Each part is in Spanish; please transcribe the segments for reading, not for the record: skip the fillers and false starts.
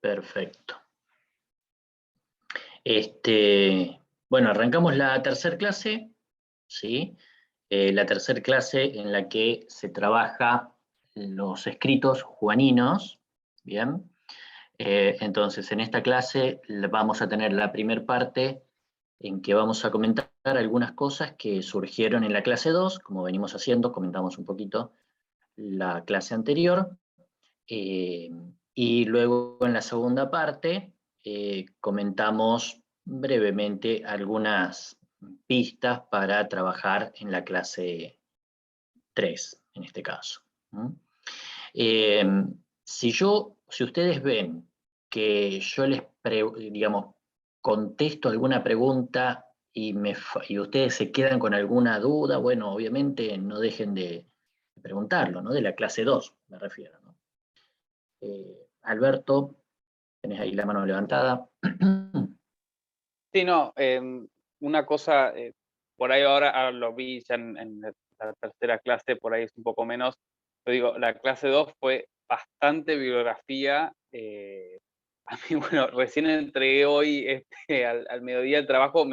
Perfecto. Bueno, arrancamos la tercera clase, ¿sí? La tercera clase en la que se trabaja los escritos juaninos, ¿bien? Entonces, en esta clase vamos a tener la primera parte en que vamos a comentar algunas cosas que surgieron en la clase 2, como venimos haciendo, comentamos un poquito la clase anterior, y luego en la segunda parte comentamos brevemente algunas pistas para trabajar en la clase 3, en este caso. Eh, si ustedes ven que yo digamos, contesto alguna pregunta y ustedes se quedan con alguna duda, bueno, obviamente no dejen de preguntarlo, ¿no? De la clase 2 me refiero, ¿no? Alberto, tenés ahí la mano levantada. Sí, no, una cosa, por ahí ahora lo vi ya en la tercera clase, por ahí es un poco menos, pero digo, la clase 2 fue bastante bibliografía. A mí, bueno, recién entregué hoy al mediodía el trabajo,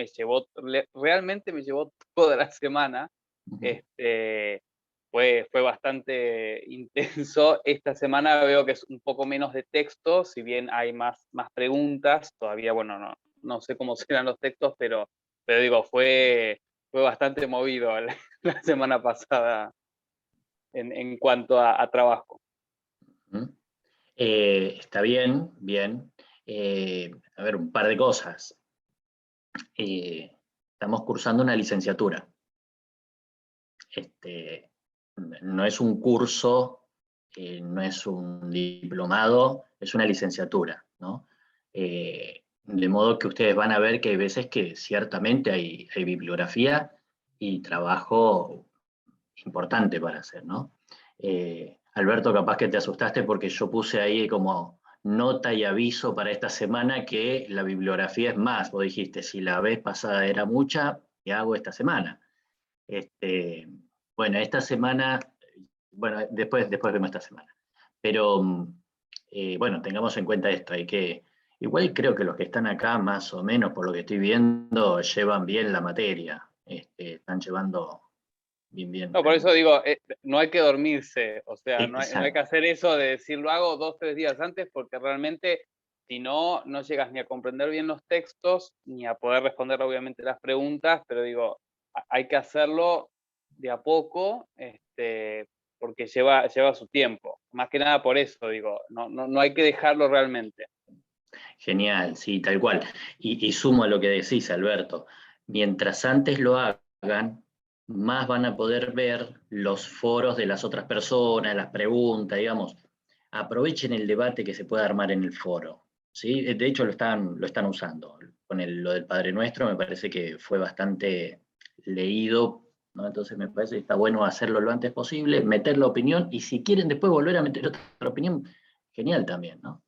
realmente me llevó toda la semana. Fue bastante intenso. Esta semana veo que es un poco menos de texto, si bien hay más preguntas, todavía, bueno, no sé cómo serán los textos, pero digo, fue bastante movido la semana pasada en cuanto a trabajo. Está bien, bien. A ver, un par de cosas. Estamos cursando una licenciatura. No es un curso, no es un diplomado, es una licenciatura, ¿no? De modo que ustedes van a ver que hay veces que ciertamente hay bibliografía y trabajo importante para hacer, ¿no? Alberto, capaz que te asustaste porque yo puse ahí como nota y aviso para esta semana que la bibliografía es más. Vos dijiste, si la vez pasada era mucha, ¿qué hago esta semana? Bueno, esta semana, bueno, después vemos esta semana. Pero, bueno, tengamos en cuenta esto, igual creo que los que están acá, más o menos, por lo que estoy viendo, llevan bien la materia. Están llevando bien. No, por eso digo, no hay que dormirse, o sea, no hay que Exacto. hacer eso de decir lo hago 2, 3 días antes, porque realmente si no llegas ni a comprender bien los textos, ni a poder responder obviamente las preguntas, pero digo, hay que hacerlo de a poco, porque lleva su tiempo. Más que nada por eso digo, no hay que dejarlo realmente. Genial, sí, tal cual. Y sumo a lo que decís, Alberto. Mientras antes lo hagan, más van a poder ver los foros de las otras personas, las preguntas, digamos. Aprovechen el debate que se pueda armar en el foro, ¿sí? De hecho, lo están usando. Con lo del Padre Nuestro me parece que fue bastante leído, ¿no? Entonces me parece que está bueno hacerlo lo antes posible, meter la opinión, y si quieren después volver a meter otra opinión, genial también, ¿no?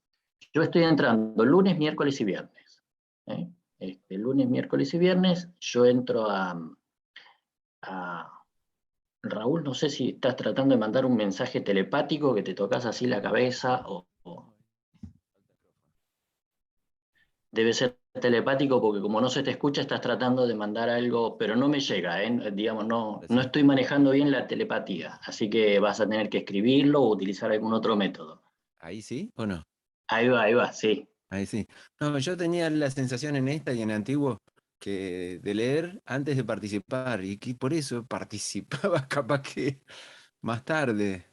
Yo estoy entrando lunes, miércoles y viernes. ¿Eh? Lunes, miércoles y viernes, yo entro a... Raúl, no sé si estás tratando de mandar un mensaje telepático que te tocas así la cabeza o... Debe ser telepático porque como no se te escucha estás tratando de mandar algo, pero no me llega, digamos, no estoy manejando bien la telepatía, así que vas a tener que escribirlo o utilizar algún otro método. ¿Ahí sí o no? Ahí va, sí. Ahí sí. No, yo tenía la sensación en esta y en antiguo que de leer antes de participar y que por eso participaba capaz que más tarde.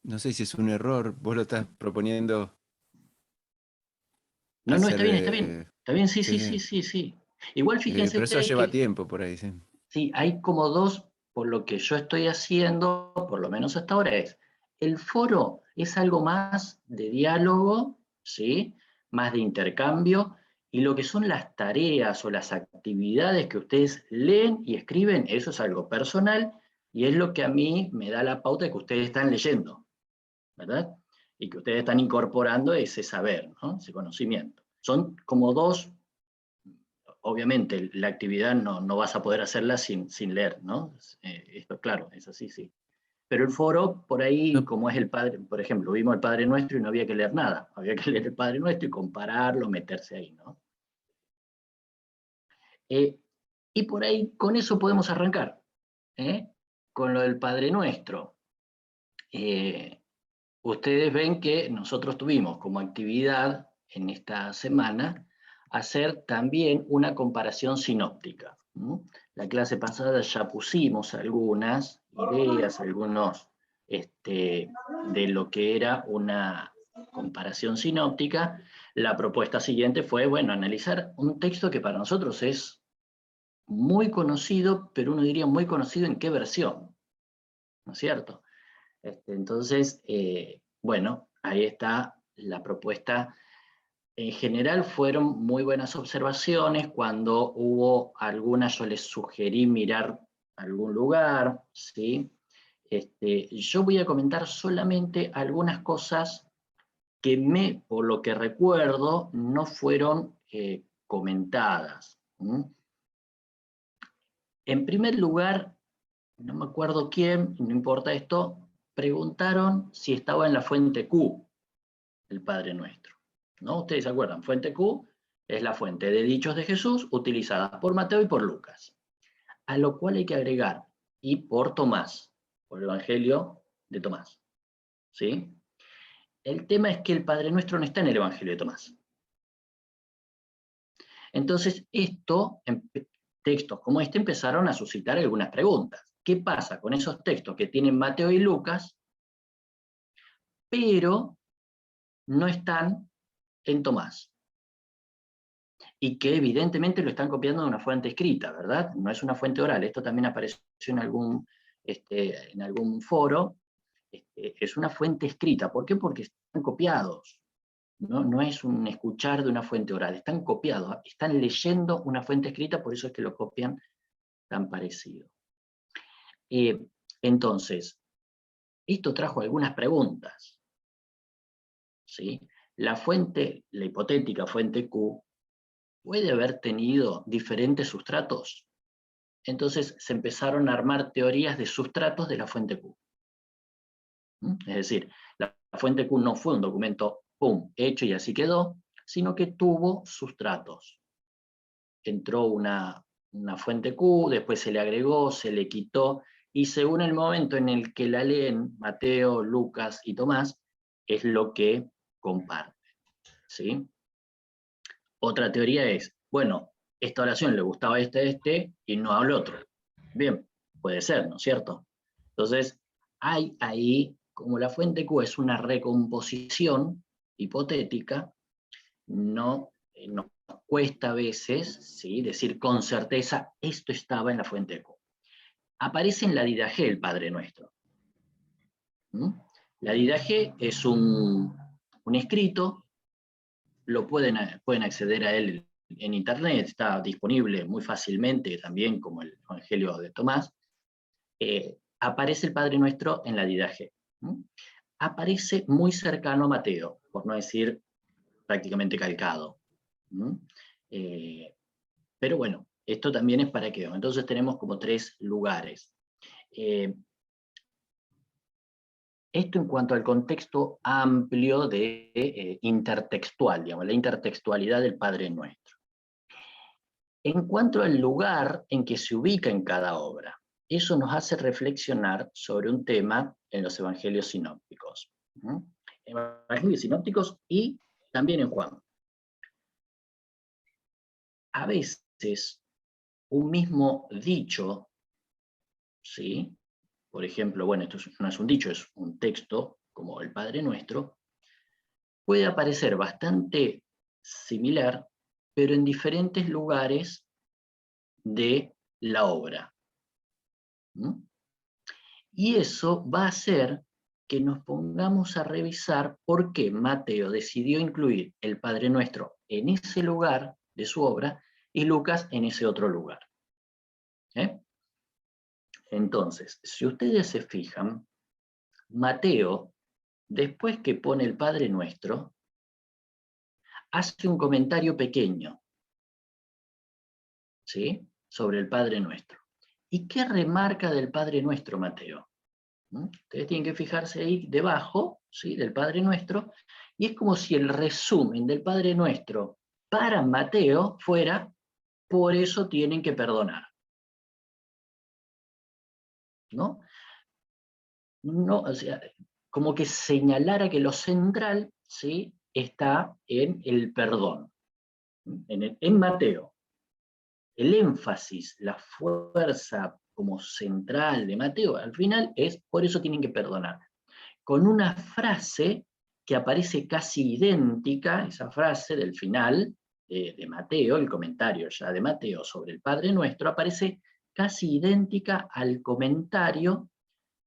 No sé si es un error, vos lo estás proponiendo No, hacer... está bien, está bien. Está bien, sí, qué sí, sí, bien. sí, sí. Igual fíjense Pero eso ustedes lleva que tiempo por ahí, sí. sí, hay como dos, por lo que yo estoy haciendo, por lo menos hasta ahora, el foro es algo más de diálogo, ¿sí? Más de intercambio, y lo que son las tareas o las actividades que ustedes leen y escriben, eso es algo personal, y es lo que a mí me da la pauta de que ustedes están leyendo, ¿verdad? Y que ustedes están incorporando ese saber, ¿no? Ese conocimiento. Son como dos obviamente la actividad no vas a poder hacerla sin leer, ¿no? Esto, claro, es así, sí. Pero el foro, por ahí, No, como es el Padre, por ejemplo, vimos el Padre Nuestro y no había que leer nada, había que leer el Padre Nuestro y compararlo, meterse ahí, ¿no? Y por ahí, con eso podemos arrancar, ¿eh? Con lo del Padre Nuestro. Ustedes ven que nosotros tuvimos como actividad en esta semana hacer también una comparación sinóptica. La clase pasada ya pusimos algunas ideas, algunos de lo que era una comparación sinóptica. La propuesta siguiente fue, bueno, analizar un texto que para nosotros es muy conocido, pero uno diría muy conocido en qué versión, ¿no es cierto? Entonces, bueno, ahí está la propuesta. En general fueron muy buenas observaciones. Cuando hubo algunas, yo les sugerí mirar algún lugar, ¿sí? Yo voy a comentar solamente algunas cosas que por lo que recuerdo, no fueron comentadas. En primer lugar, no me acuerdo quién, no importa esto, preguntaron si estaba en la fuente Q, el Padre Nuestro. ¿No? Ustedes se acuerdan, fuente Q es la fuente de dichos de Jesús utilizada por Mateo y por Lucas. A lo cual hay que agregar, y por Tomás, por el Evangelio de Tomás. ¿Sí? El tema es que el Padre Nuestro no está en el Evangelio de Tomás. Entonces, textos como este empezaron a suscitar algunas preguntas. ¿Qué pasa con esos textos que tienen Mateo y Lucas, pero no están en Tomás? Y que evidentemente lo están copiando de una fuente escrita, ¿verdad? No es una fuente oral. Esto también apareció en algún foro. Es una fuente escrita. ¿Por qué? Porque están copiados. No es un escuchar de una fuente oral. Están copiados. Están leyendo una fuente escrita, por eso es que lo copian tan parecido. Entonces, esto trajo algunas preguntas. ¿Sí? La hipotética fuente Q, ¿puede haber tenido diferentes sustratos? Entonces se empezaron a armar teorías de sustratos de la fuente Q. Es decir, la fuente Q no fue un documento, pum, hecho y así quedó, sino que tuvo sustratos. Entró una fuente Q, después se le agregó, se le quitó, y según el momento en el que la leen Mateo, Lucas y Tomás, es lo que comparten. ¿Sí? Otra teoría es, bueno, esta oración le gustaba a este y no al otro. Bien, puede ser, ¿no es cierto? Entonces, hay ahí, como la fuente Q es una recomposición hipotética, nos cuesta a veces, ¿sí?, decir con certeza, esto estaba en la fuente Q. Aparece en la Didache el Padre Nuestro. La Didache es un escrito, pueden acceder a él en internet, está disponible muy fácilmente también como el Evangelio de Tomás. Aparece el Padre Nuestro en la Didache. Aparece muy cercano a Mateo, por no decir prácticamente calcado. Pero bueno, esto también es para que veamos. Entonces tenemos como 3 lugares. Esto en cuanto al contexto amplio de intertextual, digamos, la intertextualidad del Padre Nuestro. En cuanto al lugar en que se ubica en cada obra, eso nos hace reflexionar sobre un tema en los evangelios sinópticos. Evangelios sinópticos y también en Juan. A veces, un mismo dicho, ¿sí? Por ejemplo, bueno, esto no es un dicho, es un texto, como el Padre Nuestro, puede aparecer bastante similar, pero en diferentes lugares de la obra. Y eso va a hacer que nos pongamos a revisar por qué Mateo decidió incluir el Padre Nuestro en ese lugar de su obra y Lucas en ese otro lugar. Entonces, si ustedes se fijan, Mateo, después que pone el Padre Nuestro, hace un comentario pequeño. ¿sí? Sobre el Padre Nuestro. ¿Y qué remarca del Padre Nuestro, Mateo? Ustedes tienen que fijarse ahí debajo, ¿sí? Del Padre Nuestro, y es como si el resumen del Padre Nuestro para Mateo fuera: por eso tienen que perdonar. ¿No? No, o sea, como que señalara que lo central, ¿sí? Está en el perdón. En Mateo, el énfasis, la fuerza como central de Mateo, al final es: por eso tienen que perdonar. Con una frase que aparece casi idéntica, esa frase del final de Mateo, el comentario ya de Mateo sobre el Padre Nuestro, aparece casi idéntica al comentario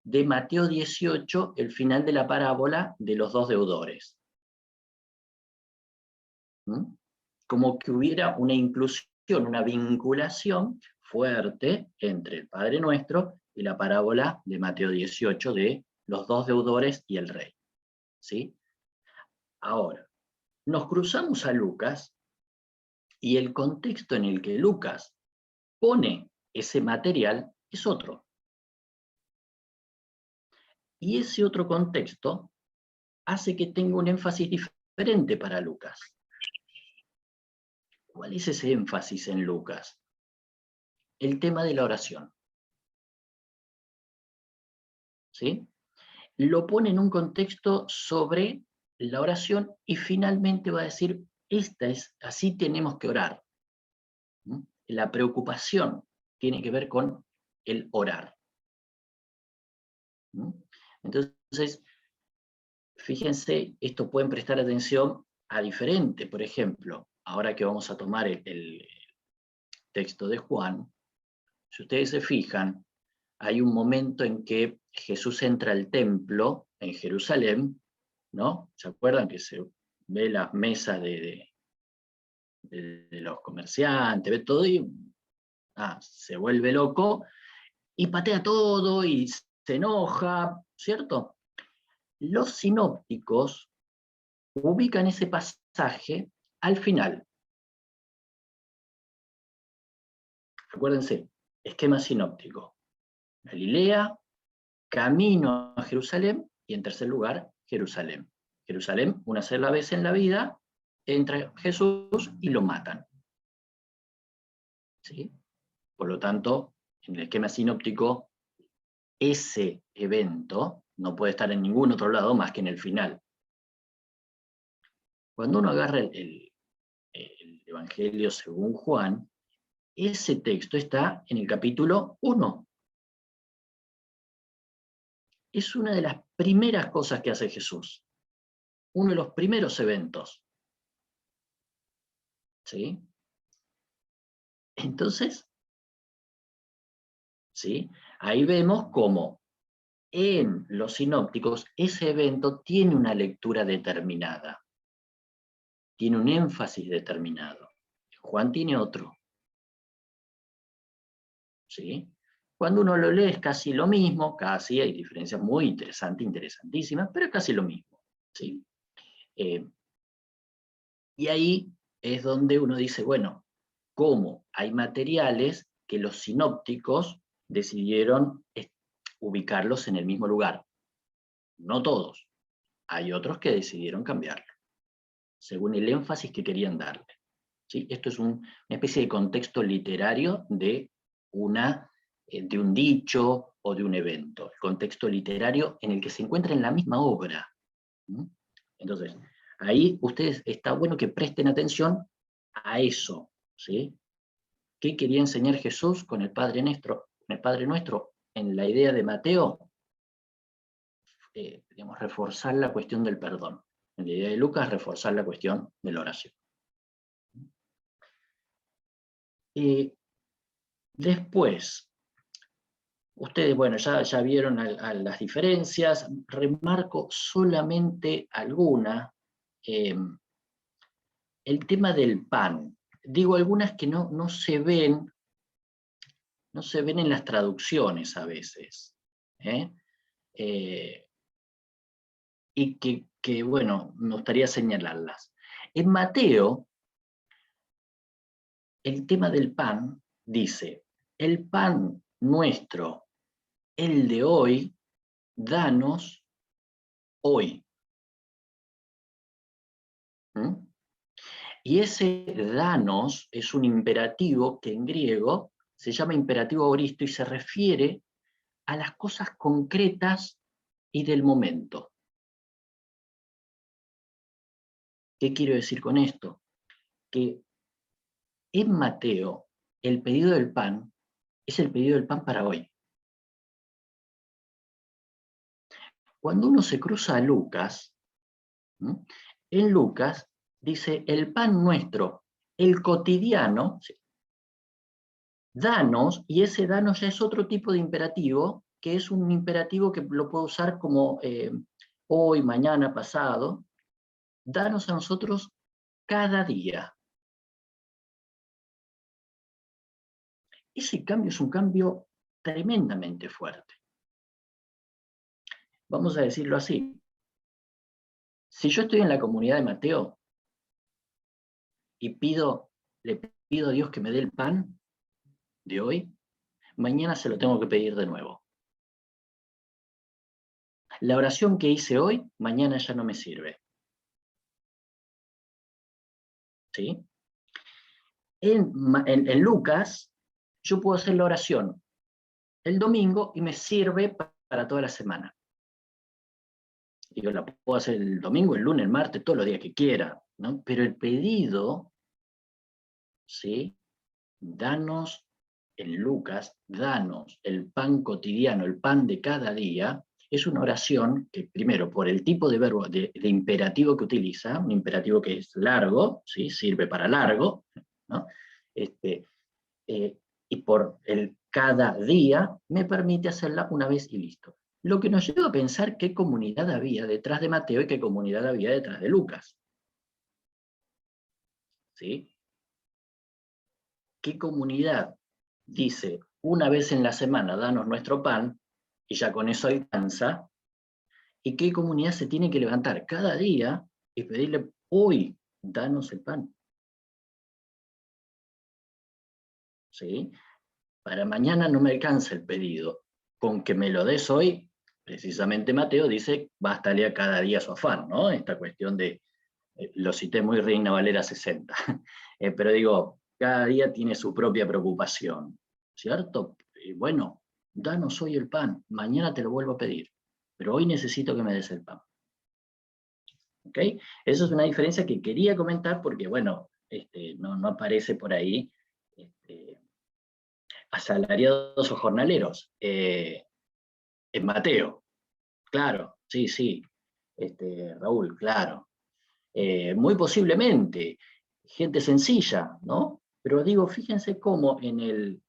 de Mateo 18, el final de la parábola de los dos deudores. Como que hubiera una inclusión, una vinculación fuerte entre el Padre Nuestro y la parábola de Mateo 18 de los dos deudores y el rey. ¿Sí? Ahora, nos cruzamos a Lucas y el contexto en el que Lucas pone ese material es otro. Y ese otro contexto hace que tenga un énfasis diferente para Lucas. ¿Cuál es ese énfasis en Lucas? El tema de la oración. ¿Sí? Lo pone en un contexto sobre la oración y finalmente va a decir: así tenemos que orar. La preocupación tiene que ver con el orar. Entonces, fíjense, esto pueden prestar atención a diferente, por ejemplo, ahora que vamos a tomar el texto de Juan, si ustedes se fijan, hay un momento en que Jesús entra al templo en Jerusalén, ¿no? ¿Se acuerdan que se ve las mesas de los comerciantes, ve todo y se vuelve loco y patea todo y se enoja, ¿cierto? Los sinópticos ubican ese pasaje al final. Acuérdense, esquema sinóptico. Galilea, camino a Jerusalén y en tercer lugar, Jerusalén. Jerusalén, una sola vez en la vida, entra Jesús y lo matan. ¿Sí? Por lo tanto, en el esquema sinóptico, ese evento no puede estar en ningún otro lado más que en el final. Cuando uno agarra el Evangelio según Juan, ese texto está en el capítulo 1. Es una de las primeras cosas que hace Jesús. Uno de los primeros eventos. ¿Sí? Entonces, ¿sí? Ahí vemos cómo en los sinópticos ese evento tiene una lectura determinada. Tiene un énfasis determinado. Juan tiene otro. ¿Sí? Cuando uno lo lee es casi lo mismo, casi, hay diferencias muy interesantes, interesantísimas, pero es casi lo mismo. ¿Sí? Y ahí es donde uno dice, bueno, ¿cómo hay materiales que los sinópticos decidieron ubicarlos en el mismo lugar? No todos. Hay otros que decidieron cambiarlo, según el énfasis que querían darle. ¿Sí? Esto es una especie de contexto literario de un dicho o de un evento. El contexto literario en el que se encuentra en la misma obra. Entonces, ahí ustedes, está bueno que presten atención a eso. ¿Sí? ¿Qué quería enseñar Jesús con el Padre Nuestro? En la idea de Mateo, reforzar la cuestión del perdón. En la idea de Lucas, reforzar la cuestión de la oración. Después, ustedes, bueno, ya vieron a las diferencias, remarco solamente alguna. El tema del pan. Digo algunas que no se ven en las traducciones a veces. Y que, bueno, me gustaría señalarlas. En Mateo, el tema del pan dice, el pan nuestro, el de hoy, danos hoy. ¿Mm? Y ese danos es un imperativo que en griego se llama imperativo aoristo y se refiere a las cosas concretas y del momento. ¿Qué quiero decir con esto? Que en Mateo el pedido del pan es el pedido del pan para hoy. Cuando uno se cruza a Lucas, ¿no? En Lucas dice, el pan nuestro, el cotidiano, danos, y ese danos ya es otro tipo de imperativo, que es un imperativo que lo puedo usar como hoy, mañana, pasado. Danos a nosotros cada día. Ese cambio es un cambio tremendamente fuerte. Vamos a decirlo así. Si yo estoy en la comunidad de Mateo y le pido a Dios que me dé el pan de hoy, mañana se lo tengo que pedir de nuevo. La oración que hice hoy, mañana ya no me sirve. ¿Sí? En Lucas, yo puedo hacer la oración el domingo y me sirve para toda la semana. Y yo la puedo hacer el domingo, el lunes, el martes, todos los días que quiera, ¿no? Pero el pedido, ¿sí? Danos, en Lucas, danos el pan cotidiano, el pan de cada día, es una oración que, primero, por el tipo de verbo, de imperativo que utiliza, un imperativo que es largo, ¿sí? Sirve para largo, ¿no? Y por el cada día, me permite hacerla una vez y listo. Lo que nos lleva a pensar qué comunidad había detrás de Mateo y qué comunidad había detrás de Lucas. ¿Sí? ¿Qué comunidad dice una vez en la semana, danos nuestro pan, y ya con eso alcanza? ¿Y qué comunidad se tiene que levantar cada día y pedirle, hoy, danos el pan? ¿Sí? Para mañana no me alcanza el pedido. Con que me lo des hoy, precisamente Mateo dice, bástale a cada día su afán, ¿no? Esta cuestión de, lo cité muy Reina Valera 60, pero digo, cada día tiene su propia preocupación, ¿cierto? Y bueno, danos hoy el pan, mañana te lo vuelvo a pedir, pero hoy necesito que me des el pan. ¿Ok? Eso es una diferencia que quería comentar porque, bueno, no aparece por ahí asalariados o jornaleros. En Mateo, claro, sí, sí. Raúl, claro. Muy posiblemente, gente sencilla, ¿no? Pero digo, fíjense cómo en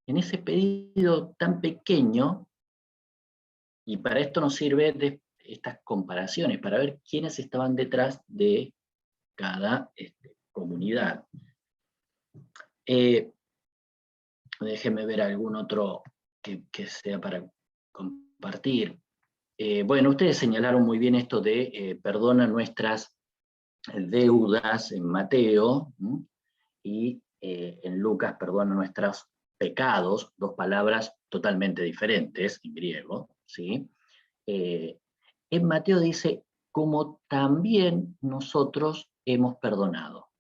ese pedido tan pequeño, y para esto nos sirve de estas comparaciones, para ver quiénes estaban detrás de cada comunidad. Déjenme ver algún otro que sea para compartir. Bueno, ustedes señalaron muy bien esto de perdona nuestras deudas en Mateo, ¿m? Y en Lucas perdona nuestros pecados, dos palabras totalmente diferentes en griego, ¿sí? En Mateo dice, como también nosotros hemos perdonado.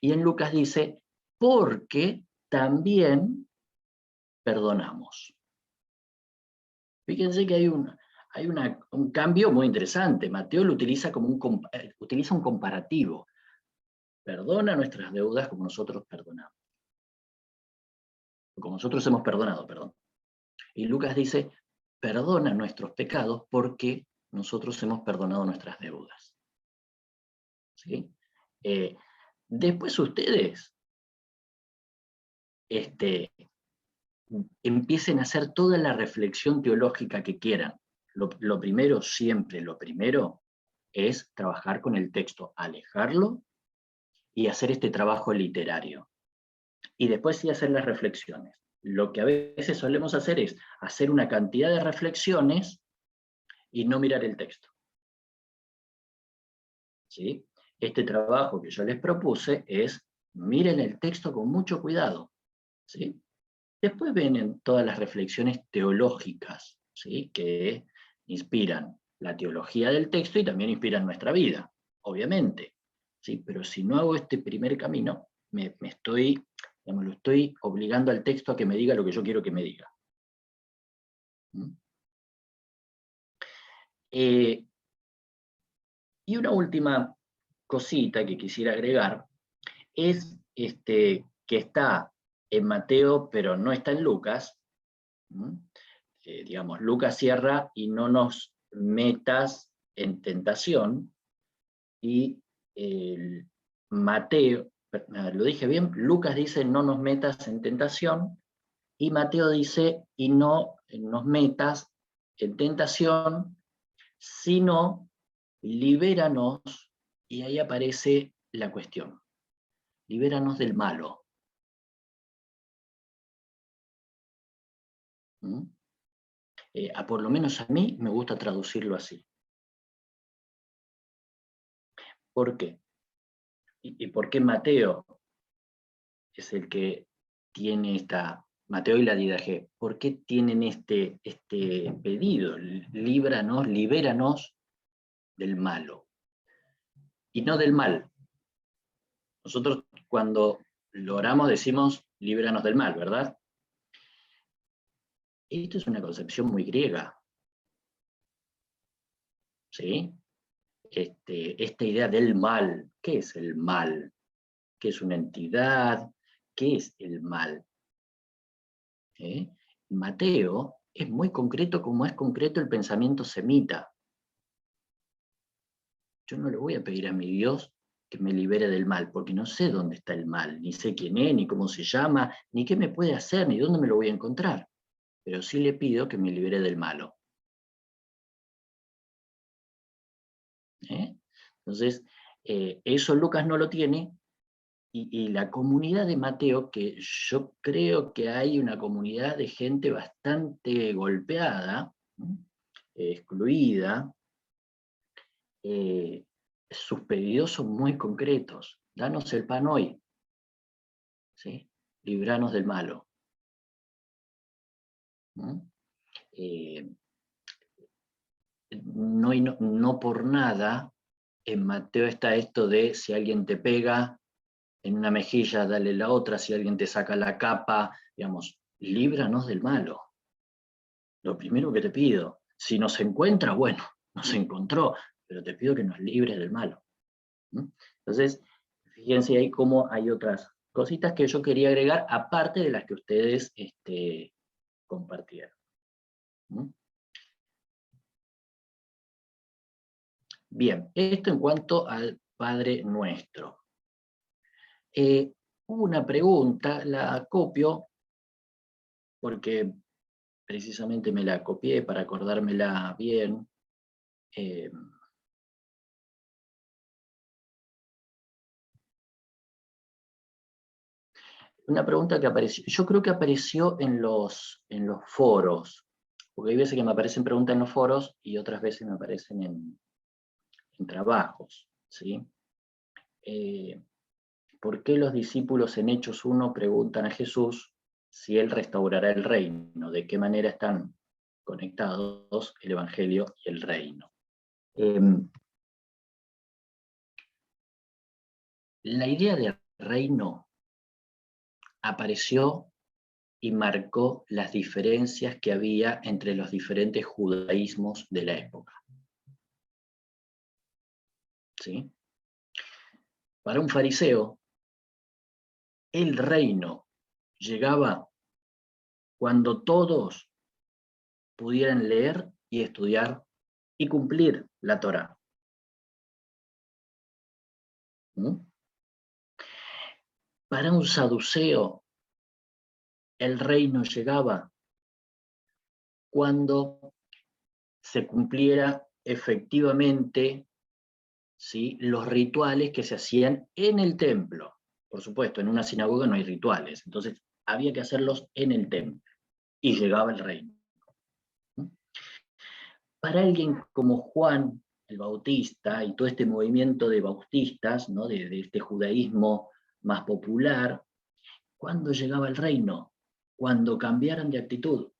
Y en Lucas dice, porque también perdonamos. Fíjense que hay un cambio muy interesante. Mateo lo utiliza como utiliza un comparativo. Perdona nuestras deudas como nosotros perdonamos. Como nosotros hemos perdonado, perdón. Y Lucas dice, perdona nuestros pecados porque nosotros hemos perdonado nuestras deudas. ¿Sí? Después ustedes empiecen a hacer toda la reflexión teológica que quieran. Lo primero, siempre lo primero, es trabajar con el texto, alejarlo y hacer este trabajo literario. Y después sí hacer las reflexiones. Lo que a veces solemos hacer es hacer una cantidad de reflexiones y no mirar el texto. ¿Sí? Este trabajo que yo les propuse es Miren el texto con mucho cuidado, ¿sí? Después vienen todas las reflexiones teológicas, ¿sí? Que inspiran la teología del texto y también inspiran nuestra vida, obviamente, ¿sí? Pero si no hago este primer camino, lo estoy obligando al texto a que me diga lo que yo quiero que me diga. ¿Mm? Y una última cosita que quisiera agregar es que está en Mateo, pero no está en Lucas. Digamos, Lucas cierra y no nos metas en tentación, y Mateo, lo dije bien, Lucas dice no nos metas en tentación, y Mateo dice y no nos metas en tentación, sino libéranos, y ahí aparece la cuestión, libéranos del malo. ¿Mm? Por lo menos a mí me gusta traducirlo así. ¿Por qué? ¿Y por qué Mateo es el que tiene Mateo y la Didache, ¿por qué tienen este pedido? Líbranos, libéranos del malo, y no del mal. Nosotros cuando lo oramos decimos, líbranos del mal, ¿verdad? Esto es una concepción muy griega, ¿sí? Esta idea del mal, ¿qué es el mal? ¿Qué es una entidad? ¿Qué es el mal? Mateo es muy concreto como es concreto el pensamiento semita. Yo no le voy a pedir a mi Dios que me libere del mal, porque no sé dónde está el mal, ni sé quién es, ni cómo se llama, ni qué me puede hacer, ni dónde me lo voy a encontrar. Pero sí le pido que me libere del malo. Entonces, eso Lucas no lo tiene, y la comunidad de Mateo, que yo creo que hay una comunidad de gente bastante golpeada, excluida, sus pedidos son muy concretos. Danos el pan hoy, ¿sí? Libranos del malo. No por nada en Mateo está esto de si alguien te pega en una mejilla, dale la otra, si alguien te saca la capa, digamos, líbranos del malo. Lo primero que te pido, si nos encuentra, bueno, nos encontró, pero te pido que nos libres del malo. Entonces, fíjense ahí cómo hay otras cositas que yo quería agregar, aparte de las que ustedes compartieron. Bien, esto en cuanto al Padre Nuestro. Hubo una pregunta, la copio, porque precisamente me la copié para acordármela bien. Una pregunta que apareció, yo creo que apareció en los foros, porque hay veces que me aparecen preguntas en los foros y otras veces me aparecen en trabajos, ¿sí? ¿Por qué los discípulos en Hechos 1 preguntan a Jesús si Él restaurará el reino? ¿De qué manera están conectados el Evangelio y el reino? La idea de reino apareció y marcó las diferencias que había entre los diferentes judaísmos de la época. ¿Sí? Para un fariseo, el reino llegaba cuando todos pudieran leer y estudiar y cumplir la Torá. Para un saduceo, el reino llegaba cuando se cumpliera efectivamente, ¿sí?, los rituales que se hacían en el templo. Por supuesto, en una sinagoga no hay rituales, entonces había que hacerlos en el templo, y llegaba el reino. Para alguien como Juan el Bautista y todo este movimiento de bautistas, ¿no?, de este judaísmo más popular. ¿Cuándo llegaba el reino? Cuando cambiaran de actitud.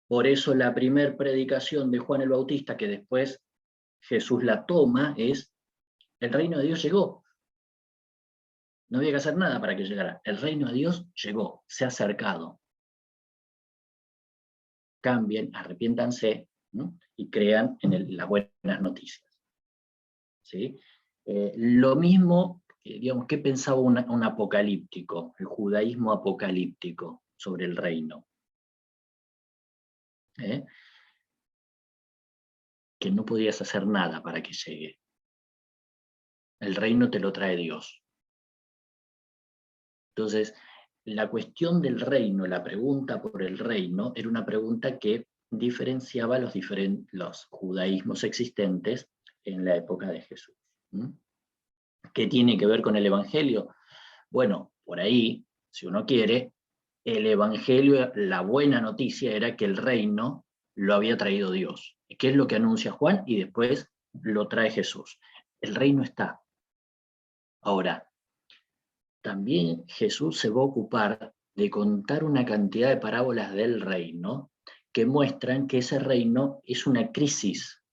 Por eso la primer predicación de Juan el Bautista, que después Jesús la toma, es: el reino de Dios llegó. No había que hacer nada para que llegara. El reino de Dios llegó, se ha acercado. Cambien, arrepiéntanse, ¿no? Y crean en las buenas noticias. ¿Sí? Lo mismo, digamos, ¿qué pensaba un apocalíptico, el judaísmo apocalíptico sobre el reino? Que no podías hacer nada para que llegue. El reino te lo trae Dios. Entonces, la cuestión del reino, la pregunta por el reino, era una pregunta que diferenciaba los judaísmos existentes en la época de Jesús. ¿Qué tiene que ver con el Evangelio? Bueno, por ahí, si uno quiere, el Evangelio, la buena noticia era que el reino lo había traído Dios. ¿Qué es lo que anuncia Juan? Y después lo trae Jesús. El reino está. Ahora, también Jesús se va a ocupar de contar una cantidad de parábolas del reino que muestran que ese reino es una crisis,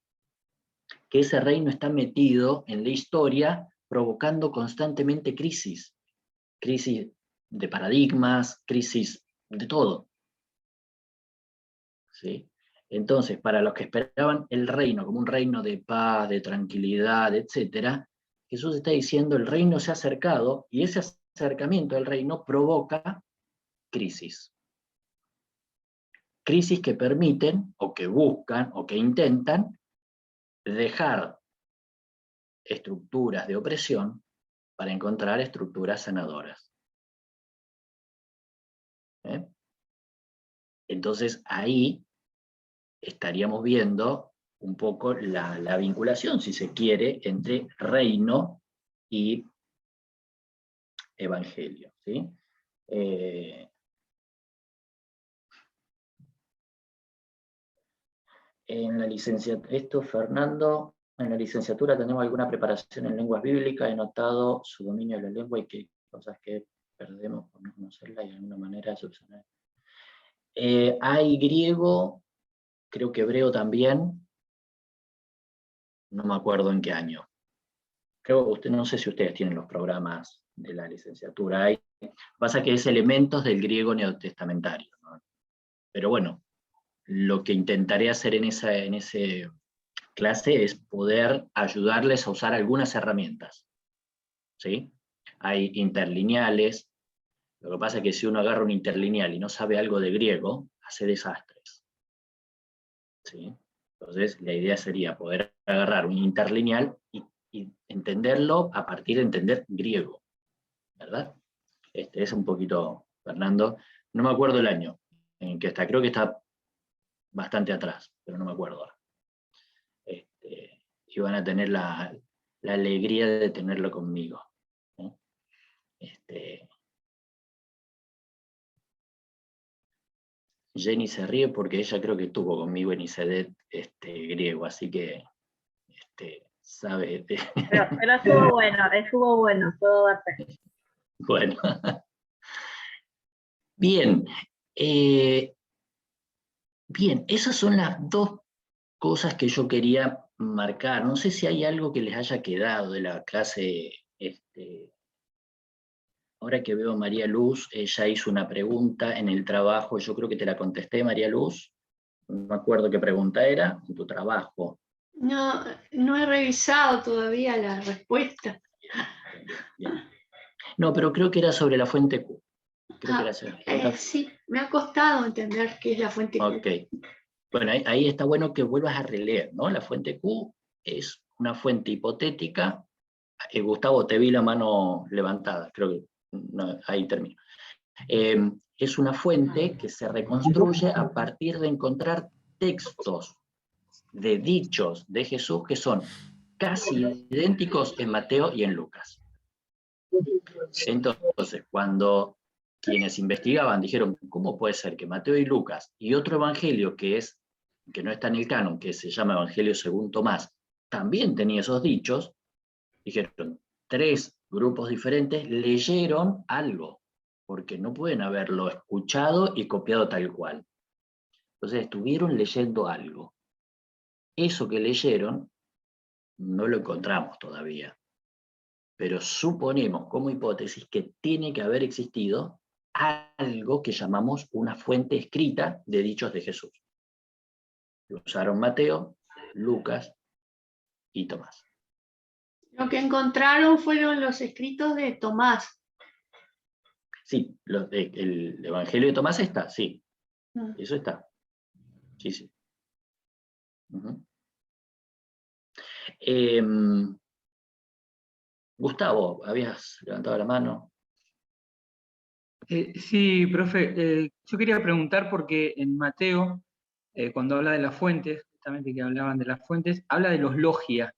que ese reino está metido en la historia provocando constantemente crisis de paradigmas, crisis de todo. ¿Sí? Entonces, para los que esperaban el reino como un reino de paz, de tranquilidad, etc., Jesús está diciendo: el reino se ha acercado, y ese acercamiento al reino provoca crisis. Crisis que permiten, o que buscan, o que intentan dejar estructuras de opresión para encontrar estructuras sanadoras. Entonces ahí estaríamos viendo un poco la vinculación, si se quiere, entre reino y evangelio. ¿Sí? En la licenciatura, Fernando, en la licenciatura tenemos alguna preparación en lenguas bíblicas, he notado su dominio de la lengua y que cosas que perdemos por no conocerla y de alguna manera subsanar. Hay griego, creo que hebreo también, no me acuerdo en qué año. No sé si ustedes tienen los programas de la licenciatura. Pasa que es elementos del griego neotestamentario, ¿no? Pero bueno, lo que intentaré hacer en esa clase es poder ayudarles a usar algunas herramientas. ¿Sí? Hay interlineales. Lo que pasa es que si uno agarra un interlineal y no sabe algo de griego, hace desastres. ¿Sí? Entonces, la idea sería poder agarrar un interlineal y entenderlo a partir de entender griego. ¿Verdad? Es un poquito, Fernando, no me acuerdo el año en que está, creo que está bastante atrás, pero no me acuerdo ahora. Y van a tener la alegría de tenerlo conmigo. Jenny se ríe porque ella creo que estuvo conmigo en ICEDET griego, así que sabe. Pero estuvo bueno, puedo darte. Bueno. Bien. Bien, esas son las dos cosas que yo quería marcar. No sé si hay algo que les haya quedado de la clase. Ahora que veo a María Luz, ella hizo una pregunta en el trabajo, yo creo que te la contesté, María Luz. No me acuerdo qué pregunta era, en tu trabajo. No he revisado todavía la respuesta. Bien. No, pero creo que era sobre la fuente Q. Sí, me ha costado entender qué es la fuente Q. Ok. Bueno, ahí está bueno que vuelvas a releer, ¿no? La fuente Q es una fuente hipotética. Gustavo, te vi la mano levantada, creo que no, ahí termino. Es una fuente que se reconstruye a partir de encontrar textos de dichos de Jesús que son casi idénticos en Mateo y en Lucas. Entonces, cuando quienes investigaban dijeron, ¿cómo puede ser que Mateo y Lucas y otro evangelio que no está en el canon, que se llama Evangelio según Tomás, también tenía esos dichos? Dijeron, 3 grupos diferentes leyeron algo, porque no pueden haberlo escuchado y copiado tal cual. Entonces estuvieron leyendo algo. Eso que leyeron no lo encontramos todavía, pero suponemos como hipótesis que tiene que haber existido algo que llamamos una fuente escrita de dichos de Jesús. Lo usaron Mateo, Lucas y Tomás. Lo que encontraron fueron los escritos de Tomás. Sí, el Evangelio de Tomás está, sí. Mm. Eso está. Sí, sí. Gustavo, habías levantado la mano. Sí, profe, yo quería preguntar porque en Mateo, cuando habla de las fuentes, justamente que hablaban de las fuentes, habla de los logia.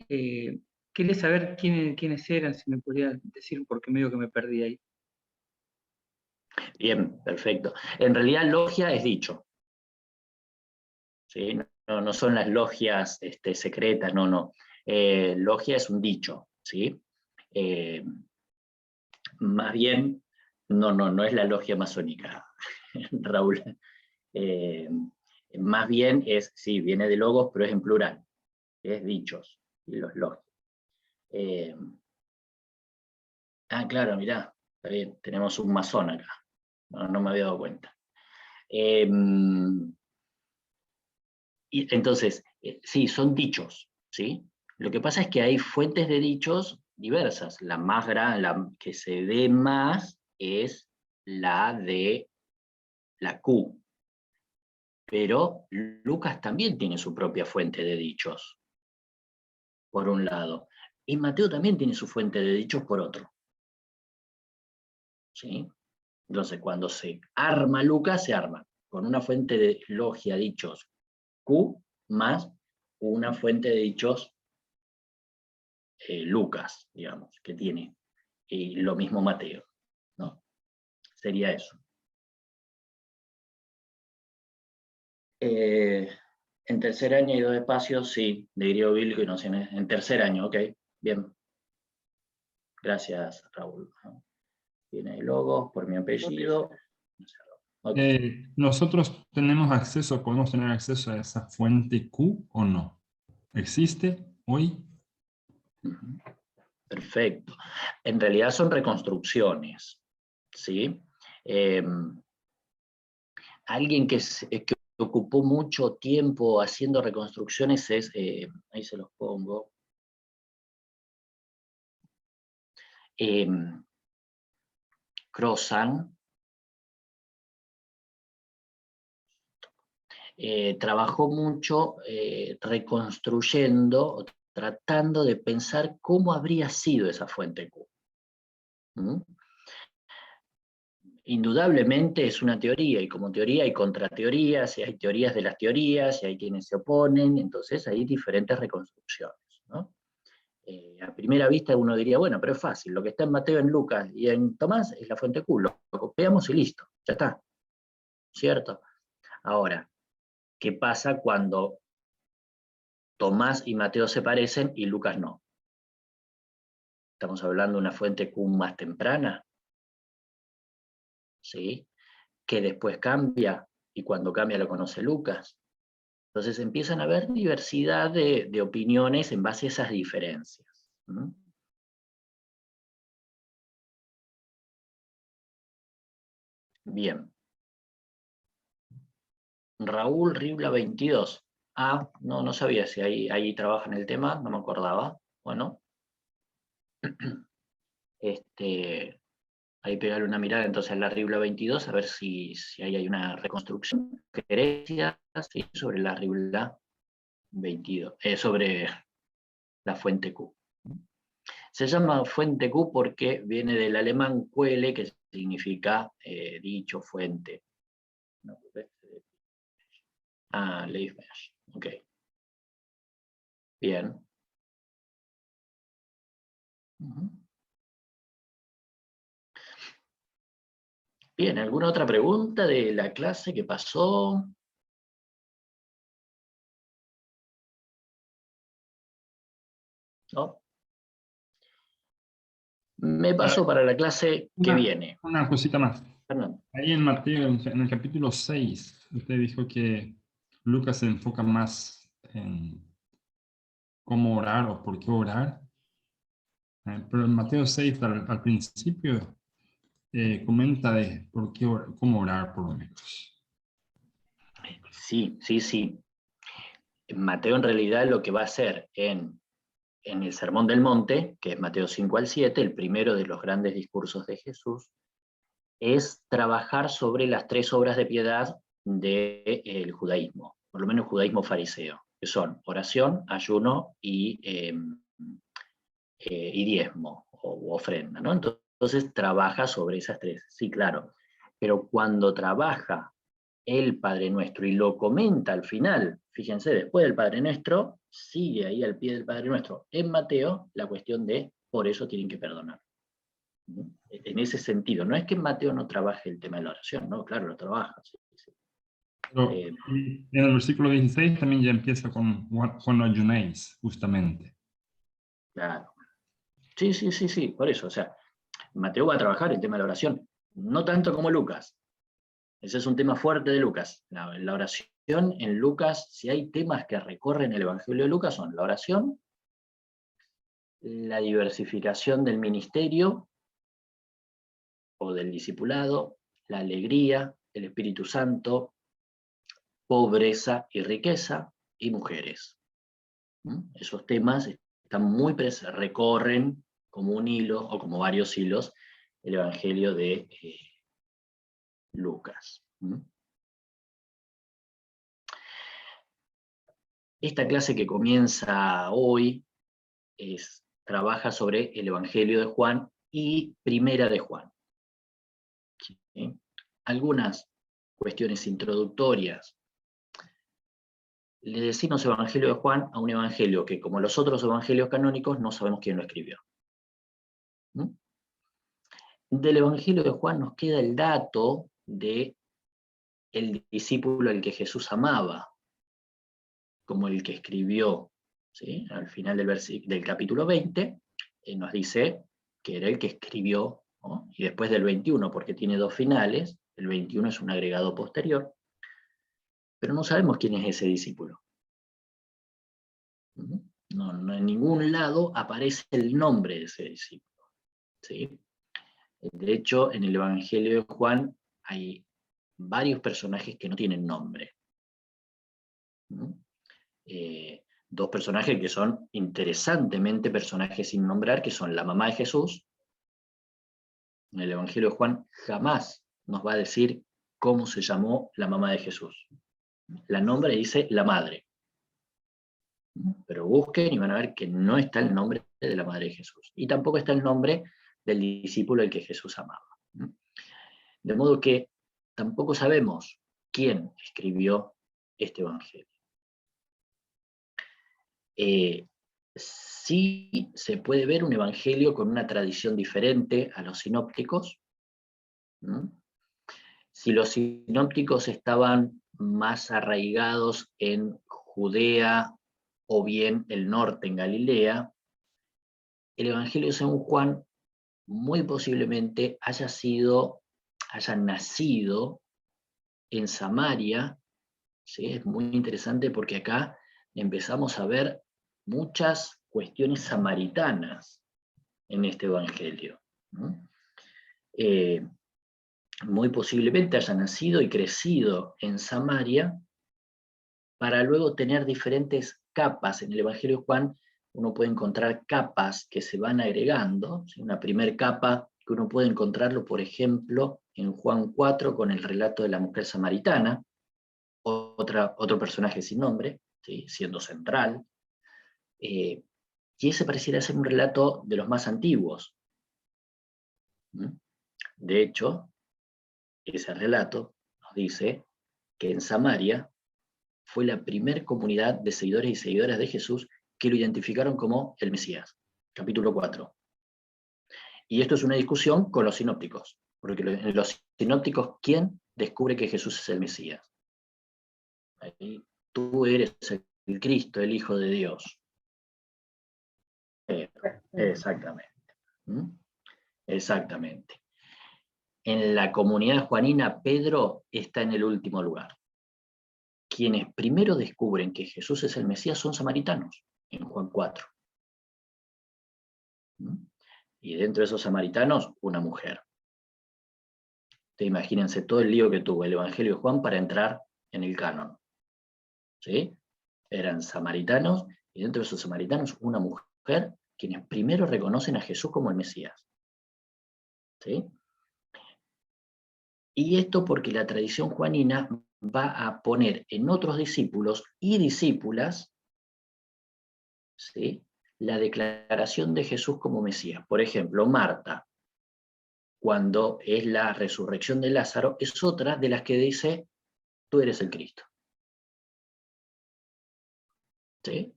Quería saber quiénes eran, si me podía decir, porque medio que me perdí ahí. Bien, perfecto. En realidad logia es dicho. ¿Sí? No son las logias secretas, no. Logia es un dicho, ¿sí? Más bien, no es la logia masónica, Raúl. Más bien es, sí, viene de logos, pero es en plural, es dichos, y los logios. Claro, mirá, está bien, tenemos un masón acá, no me había dado cuenta. Y entonces, sí, son dichos, ¿sí? Lo que pasa es que hay fuentes de dichos diversas. La más grande, la que se ve más, es la de la Q. Pero Lucas también tiene su propia fuente de dichos, por un lado. Y Mateo también tiene su fuente de dichos por otro. ¿Sí? Entonces, cuando se arma Lucas, se arma con una fuente de logia dichos Q más una fuente de dichos Lucas, digamos, que tiene lo mismo Mateo, ¿no? Sería eso. En tercer año hay 2 espacios, sí, de griego bíblico y nociones. En tercer año, ok, bien. Gracias, Raúl. Tiene logos por mi apellido. Okay. ¿Nosotros podemos tener acceso a esa fuente Q o no? ¿Existe hoy? Perfecto. En realidad son reconstrucciones, ¿sí? Alguien que ocupó mucho tiempo haciendo reconstrucciones es, ahí se los pongo, Crozan. Trabajó mucho reconstruyendo, tratando de pensar cómo habría sido esa fuente Q. Indudablemente es una teoría, y como teoría hay contrateorías, y hay teorías de las teorías, y hay quienes se oponen, entonces hay diferentes reconstrucciones, ¿no? A primera vista uno diría, bueno, pero es fácil, lo que está en Mateo, en Lucas y en Tomás es la fuente Q, lo copiamos y listo, ya está, ¿cierto? Ahora, ¿qué pasa cuando Tomás y Mateo se parecen y Lucas no? Estamos hablando de una fuente Q más temprana, ¿sí? Que después cambia, y cuando cambia lo conoce Lucas. Entonces empiezan a haber diversidad de opiniones en base a esas diferencias. Bien. Raúl Ribla 22. No sabía si ahí trabaja en el tema, no me acordaba. Bueno. Ahí pegarle una mirada entonces a la Ribla 22, a ver si ahí hay una reconstrucción, creencia, ¿sí? Sobre la Ribla 22, sobre la fuente Q. Se llama fuente Q porque viene del alemán Quelle, que significa dicho, fuente. Leifmesh, ok. Bien. Bien, ¿alguna otra pregunta de la clase que pasó? ¿No? Me paso para la clase que Una- viene. Una cosita más. Fernando. Ahí en Mateo, en el capítulo 6, usted dijo que Lucas se enfoca más en cómo orar o por qué orar. Pero en Mateo 6, al principio, comenta de por qué cómo orar, por lo menos. Sí, sí, sí. Mateo en realidad lo que va a hacer en el Sermón del Monte, que es Mateo 5 al 7, el primero de los grandes discursos de Jesús, es trabajar sobre las 3 obras de piedad del judaísmo, por lo menos el judaísmo fariseo, que son oración, ayuno y diezmo o ofrenda, ¿no? Entonces trabaja sobre esas 3, sí, claro, pero cuando trabaja el Padre Nuestro y lo comenta al final, fíjense, después del Padre Nuestro, sigue ahí al pie del Padre Nuestro en Mateo la cuestión de por eso tienen que perdonar. En ese sentido, no es que Mateo no trabaje el tema de la oración, no, claro, lo trabaja. Sí, sí. Pero en el versículo 16 también ya empieza con cuando ayunéis, justamente. Claro. Sí, sí, sí, sí, por eso, o sea, Mateo va a trabajar el tema de la oración, no tanto como Lucas. Ese es un tema fuerte de Lucas. La oración en Lucas, si hay temas que recorren el Evangelio de Lucas, son la oración, la diversificación del ministerio o del discipulado, la alegría, el Espíritu Santo, pobreza y riqueza, y mujeres. Esos temas están muy presentes, recorren como un hilo o como varios hilos el Evangelio de Lucas. Esta clase que comienza hoy trabaja sobre el Evangelio de Juan y Primera de Juan. ¿Sí? Algunas cuestiones introductorias. Le decimos Evangelio de Juan a un evangelio que, como los otros evangelios canónicos, no sabemos quién lo escribió. Del Evangelio de Juan nos queda el dato de el discípulo al que Jesús amaba, como el que escribió, ¿sí? Al final del capítulo 20, nos dice que era el que escribió, ¿no? Y después del 21, porque tiene 2 finales, el 21 es un agregado posterior, pero no sabemos quién es ese discípulo. No, en ningún lado aparece el nombre de ese discípulo, ¿sí? De hecho, en el Evangelio de Juan hay varios personajes que no tienen nombre. 2 personajes que son interesantemente personajes sin nombrar, que son la mamá de Jesús. En el Evangelio de Juan jamás nos va a decir cómo se llamó la mamá de Jesús. La nombra y dice la madre. Pero busquen y van a ver que no está el nombre de la madre de Jesús. Y tampoco está el nombre del discípulo al que Jesús amaba. De modo que tampoco sabemos quién escribió este Evangelio. Sí se puede ver un evangelio con una tradición diferente a los sinópticos. Si los sinópticos estaban más arraigados en Judea o bien el norte en Galilea, el Evangelio de San Juan muy posiblemente haya nacido en Samaria. ¿Sí? Es muy interesante porque acá empezamos a ver muchas cuestiones samaritanas en este Evangelio. Muy posiblemente haya nacido y crecido en Samaria para luego tener diferentes capas. En el Evangelio de Juan uno puede encontrar capas que se van agregando. ¿Sí? Una primer capa que uno puede encontrarlo, por ejemplo, en Juan 4 con el relato de la mujer samaritana, otro personaje sin nombre, ¿sí? Siendo central. Y ese pareciera ser un relato de los más antiguos. De hecho, ese relato nos dice que en Samaria fue la primer comunidad de seguidores y seguidoras de Jesús que lo identificaron como el Mesías. Capítulo 4. Y esto es una discusión con los sinópticos, porque en los sinópticos, ¿quién descubre que Jesús es el Mesías? Ahí, tú eres el Cristo, el Hijo de Dios. Exactamente. Exactamente. En la comunidad juanina, Pedro está en el último lugar. Quienes primero descubren que Jesús es el Mesías son samaritanos, en Juan 4. Y dentro de esos samaritanos, una mujer. Ustedes imagínense todo el lío que tuvo el Evangelio de Juan para entrar en el canon. ¿Sí? Eran samaritanos, y dentro de esos samaritanos, una mujer, quienes primero reconocen a Jesús como el Mesías. ¿Sí? Y esto porque la tradición juanina va a poner en otros discípulos y discípulas, ¿sí?, la declaración de Jesús como Mesías. Por ejemplo, Marta, cuando es la resurrección de Lázaro, es otra de las que dice, tú eres el Cristo. ¿Sí?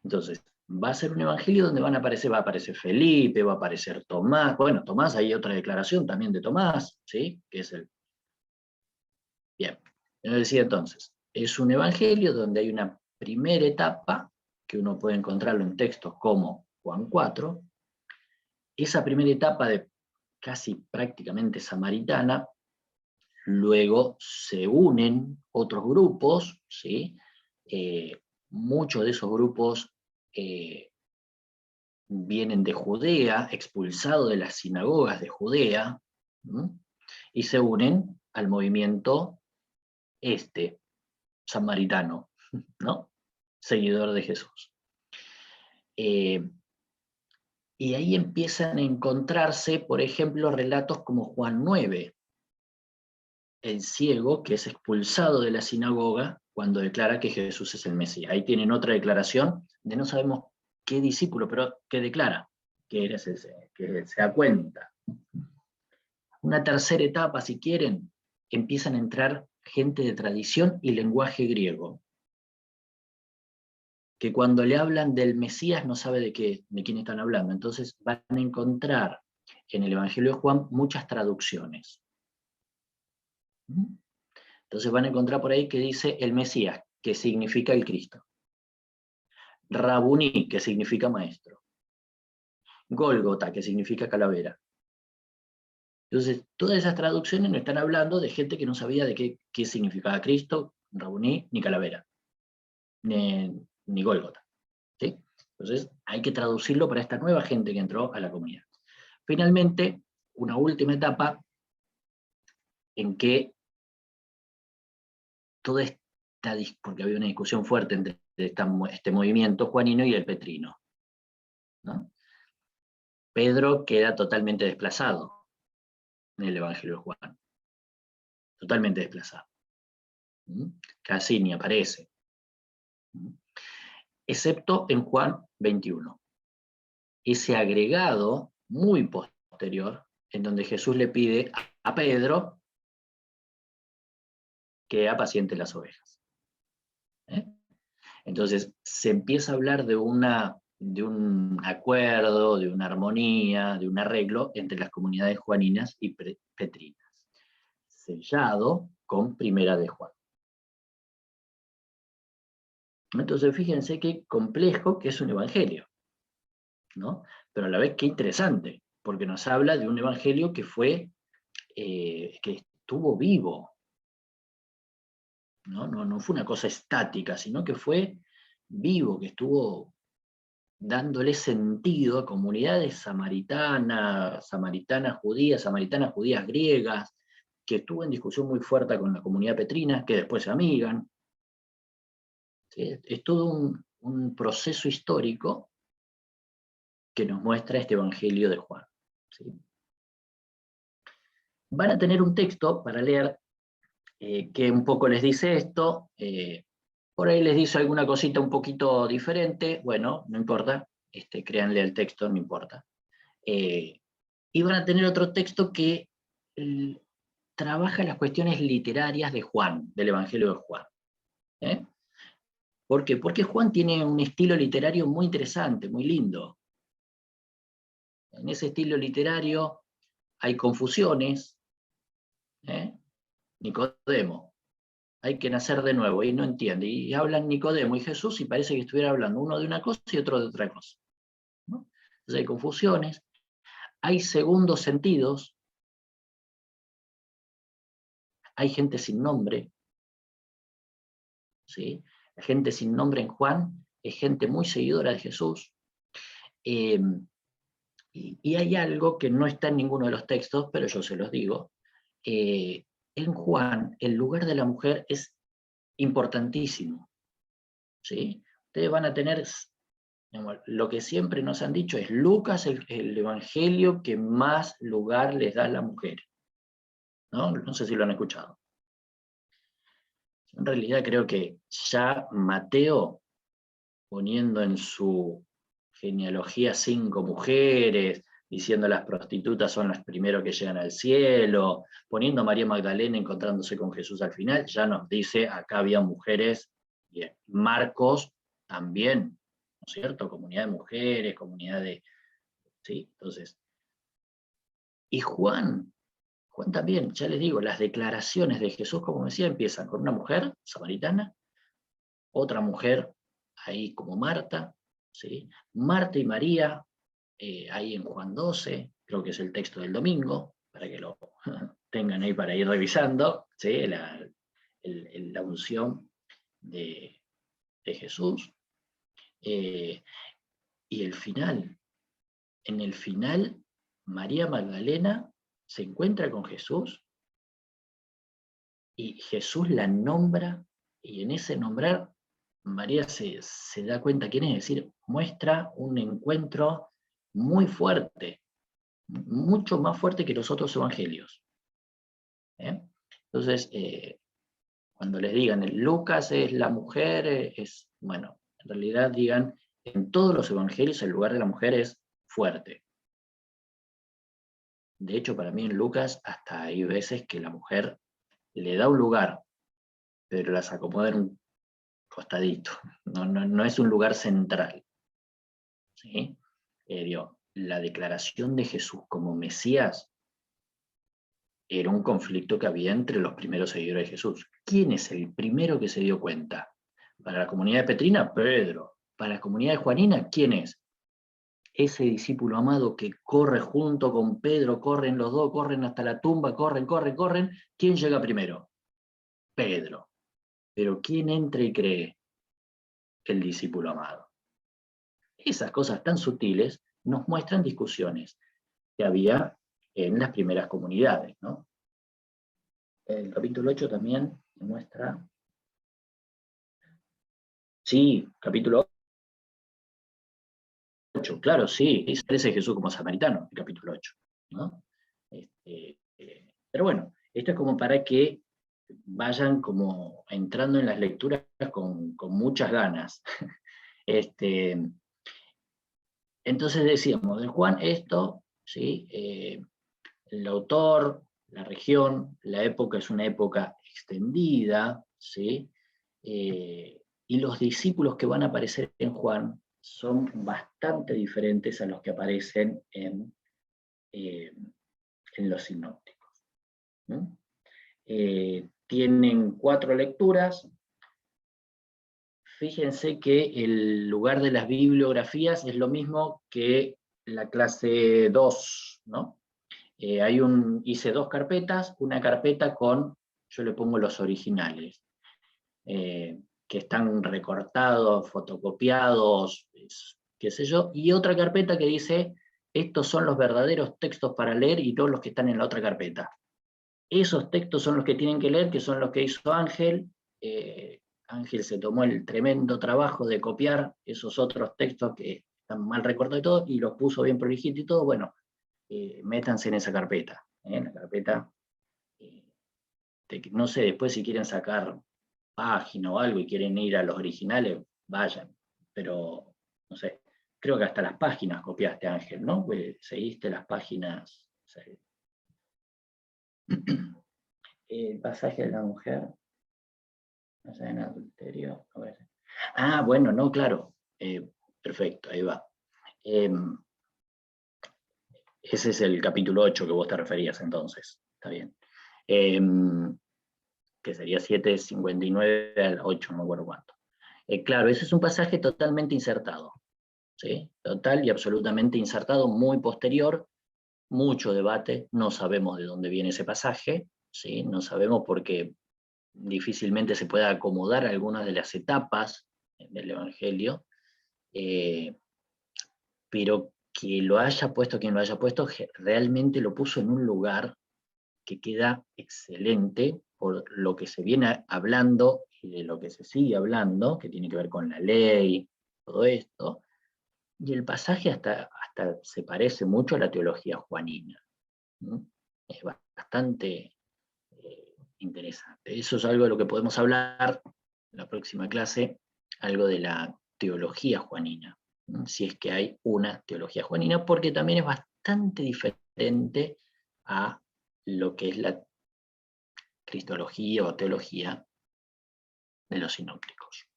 Entonces, va a ser un evangelio donde va a aparecer Felipe, va a aparecer Tomás. Bueno, Tomás, hay otra declaración también de Tomás, ¿sí?, que es el... Bien, yo decía entonces, es un evangelio donde hay una primera etapa, que uno puede encontrarlo en textos como Juan 4, esa primera etapa de casi prácticamente samaritana, luego se unen otros grupos, ¿sí? Muchos de esos grupos vienen de Judea, expulsados de las sinagogas de Judea, ¿no?, y se unen al movimiento samaritano, ¿no?, seguidor de Jesús. Y ahí empiezan a encontrarse, por ejemplo, relatos como Juan 9, el ciego que es expulsado de la sinagoga cuando declara que Jesús es el Mesías. Ahí tienen otra declaración de no sabemos qué discípulo, pero que declara que eres ese, que se da cuenta. Una tercera etapa, si quieren, empiezan a entrar gente de tradición y lenguaje griego, que cuando le hablan del Mesías no sabe de quién están hablando. Entonces van a encontrar en el Evangelio de Juan muchas traducciones. Entonces van a encontrar por ahí que dice el Mesías, que significa el Cristo. Rabuní, que significa maestro. Gólgota, que significa calavera. Entonces, todas esas traducciones nos están hablando de gente que no sabía de qué significaba Cristo, Rabuní, ni calavera, ni Gólgota. ¿Sí? Entonces, hay que traducirlo para esta nueva gente que entró a la comunidad. Finalmente, una última etapa en que toda esta, porque había una discusión fuerte entre este movimiento juanino y el petrino, ¿no? Pedro queda totalmente desplazado en el Evangelio de Juan. Totalmente desplazado. Casi ni aparece. Excepto en Juan 21. Ese agregado muy posterior, en donde Jesús le pide a Pedro que apaciente las ovejas. Entonces, se empieza a hablar de un acuerdo, de una armonía, de un arreglo entre las comunidades juaninas y petrinas, sellado con Primera de Juan. Entonces, fíjense qué complejo que es un evangelio, ¿no? Pero a la vez qué interesante, porque nos habla de un evangelio que estuvo vivo, no fue una cosa estática, sino que fue vivo, que estuvo dándole sentido a comunidades samaritanas judías griegas, que estuvo en discusión muy fuerte con la comunidad petrina, que después se amigan. ¿Sí? Es todo un proceso histórico que nos muestra este Evangelio de Juan. ¿Sí? Van a tener un texto para leer que un poco les dice esto, por ahí les dice alguna cosita un poquito diferente, bueno, no importa, créanle el texto, no importa. Y van a tener otro texto que trabaja las cuestiones literarias de Juan, del Evangelio de Juan. ¿Por qué? Porque Juan tiene un estilo literario muy interesante, muy lindo. En ese estilo literario hay confusiones. Nicodemo, hay que nacer de nuevo, y no entiende. Y hablan Nicodemo y Jesús y parece que estuviera hablando uno de una cosa y otro de otra cosa, ¿no? Entonces hay confusiones. hay segundos sentidos, hay gente sin nombre, ¿sí? La gente sin nombre en Juan es gente muy seguidora de Jesús, y hay algo que no está en ninguno de los textos, pero yo se los digo. En Juan, el lugar de la mujer es importantísimo, ¿sí? Ustedes van a tener, digamos, lo que siempre nos han dicho es Lucas el evangelio que más lugar les da a la mujer, ¿no? No sé si lo han escuchado. En realidad creo que ya Mateo, poniendo en su genealogía 5 mujeres, diciendo las prostitutas son las primeros que llegan al cielo, poniendo a María Magdalena encontrándose con Jesús al final, ya nos dice, acá había mujeres, bien. Marcos también, ¿no es cierto? Comunidad de mujeres, comunidad de... ¿sí? Entonces, y Juan también, ya les digo, las declaraciones de Jesús, como decía, empiezan con una mujer samaritana, otra mujer ahí como Marta, ¿sí? Marta y María, ahí en Juan 12, creo que es el texto del domingo, para que lo tengan ahí para ir revisando, ¿sí? La unción de Jesús. Y el final, en el final, María Magdalena se encuentra con Jesús y Jesús la nombra, y en ese nombrar María se da cuenta quién es, decir, muestra un encuentro muy fuerte, mucho más fuerte que los otros evangelios. Entonces, cuando les digan, Lucas es la mujer, bueno, en realidad digan, en todos los evangelios el lugar de la mujer es fuerte. De hecho, para mí en Lucas hasta hay veces que la mujer le da un lugar, pero las acomoda en un costadito, no es un lugar central. ¿Sí? La declaración de Jesús como Mesías era un conflicto que había entre los primeros seguidores de Jesús. ¿Quién es el primero que se dio cuenta? Para la comunidad de Petrina, Pedro. Para la comunidad de Juanina, ¿quién es? Ese discípulo amado que corre junto con Pedro, corren los dos, corren hasta la tumba, corren. ¿Quién llega primero? Pedro. Pero ¿quién entra y cree? El discípulo amado. Esas cosas tan sutiles nos muestran discusiones que había en las primeras comunidades, ¿no? El capítulo 8 también muestra... Sí, capítulo 8, claro, sí, aparece Jesús como samaritano, el capítulo 8, ¿no? Pero bueno, esto es como para que vayan como entrando en las lecturas con muchas ganas. Entonces decíamos, de Juan esto, ¿sí? El autor, la región, la época es una época extendida, ¿sí? Y los discípulos que van a aparecer en Juan son bastante diferentes a los que aparecen en los sinópticos, ¿no? Tienen 4 lecturas. Fíjense que el lugar de las bibliografías es lo mismo que la clase 2, ¿no? Hice 2 carpetas, una carpeta con, yo le pongo los originales, que están recortados, fotocopiados, qué sé yo, y otra carpeta que dice, estos son los verdaderos textos para leer y todos los que están en la otra carpeta. Esos textos son los que tienen que leer, que son los que hizo Ángel. Ángel se tomó el tremendo trabajo de copiar esos otros textos que están mal recortados y todo, y los puso bien prolijito y todo. Bueno, métanse en esa carpeta. En la carpeta, no sé, después si quieren sacar página o algo y quieren ir a los originales, vayan. Pero, no sé, creo que hasta las páginas copiaste, Ángel, ¿no? Pues seguiste las páginas. El pasaje de la mujer, no sé, en adulterio. A ver. Ah, bueno, no, claro. Perfecto, ahí va. Ese es el capítulo 8 que vos te referías entonces. Está bien. Que sería 7:59 al 8, no me acuerdo cuánto. Claro, ese es un pasaje totalmente insertado. ¿Sí? Total y absolutamente insertado, muy posterior. mucho debate, no sabemos de dónde viene ese pasaje, ¿sí? No sabemos porque difícilmente se puede acomodar algunas de las etapas del Evangelio, pero que lo haya puesto quien lo haya puesto, realmente lo puso en un lugar que queda excelente por lo que se viene hablando y de lo que se sigue hablando, que tiene que ver con la ley, todo esto, y el pasaje hasta se parece mucho a la teología juanina, ¿no? Es bastante interesante. Eso es algo de lo que podemos hablar en la próxima clase, algo de la teología juanina, ¿no? Si es que hay una teología juanina, porque también es bastante diferente a lo que es la cristología o teología de los sinópticos.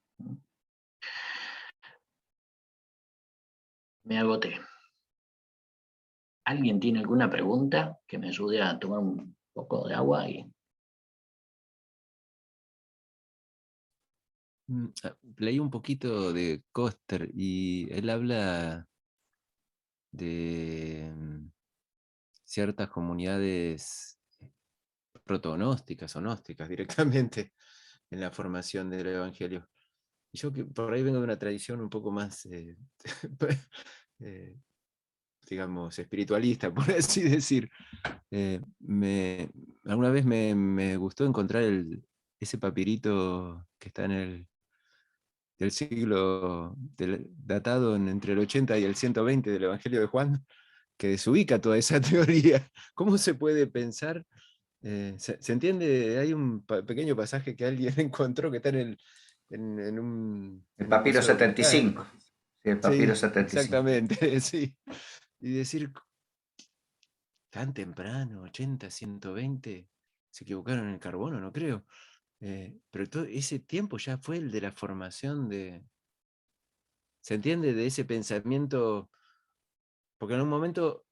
Me agoté. ¿Alguien tiene alguna pregunta que me ayude a tomar un poco de agua? Leí un poquito de Koster y él habla de ciertas comunidades protonósticas o gnósticas directamente en la formación del Evangelio. Y yo que por ahí vengo de una tradición un poco más, digamos, espiritualista, por así decir. Alguna vez me gustó encontrar ese papirito que está del siglo, datado entre el 80 y el 120 del Evangelio de Juan, que desubica toda esa teoría. ¿Cómo se puede pensar? ¿Se entiende? Hay un pequeño pasaje que alguien encontró que está en un... El en un papiro museo oriental. 75. Sí, el papiro Sí, 75. exactamente, sí. Y decir, tan temprano, 80, 120, se equivocaron en el carbono, no creo. Pero todo ese tiempo ya fue el de la formación de... ¿Se entiende? De ese pensamiento, porque en un momento,